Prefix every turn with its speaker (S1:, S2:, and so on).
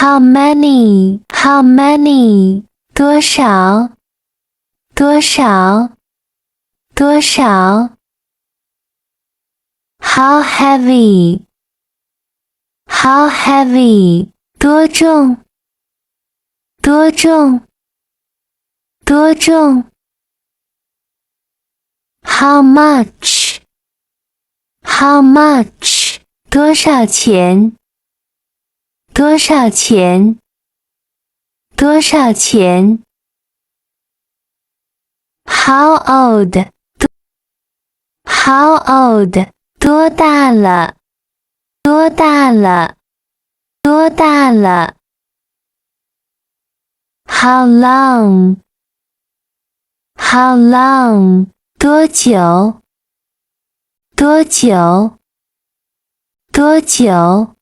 S1: How many? How many? 多少？多少？多少？ How heavy? How heavy? 多重？多重？多重？ How much? How much? 多少钱？多少钱？多少钱？ How old? How old? 多大了？多大了？多大了？ How long? How long? 多久？多久？多久？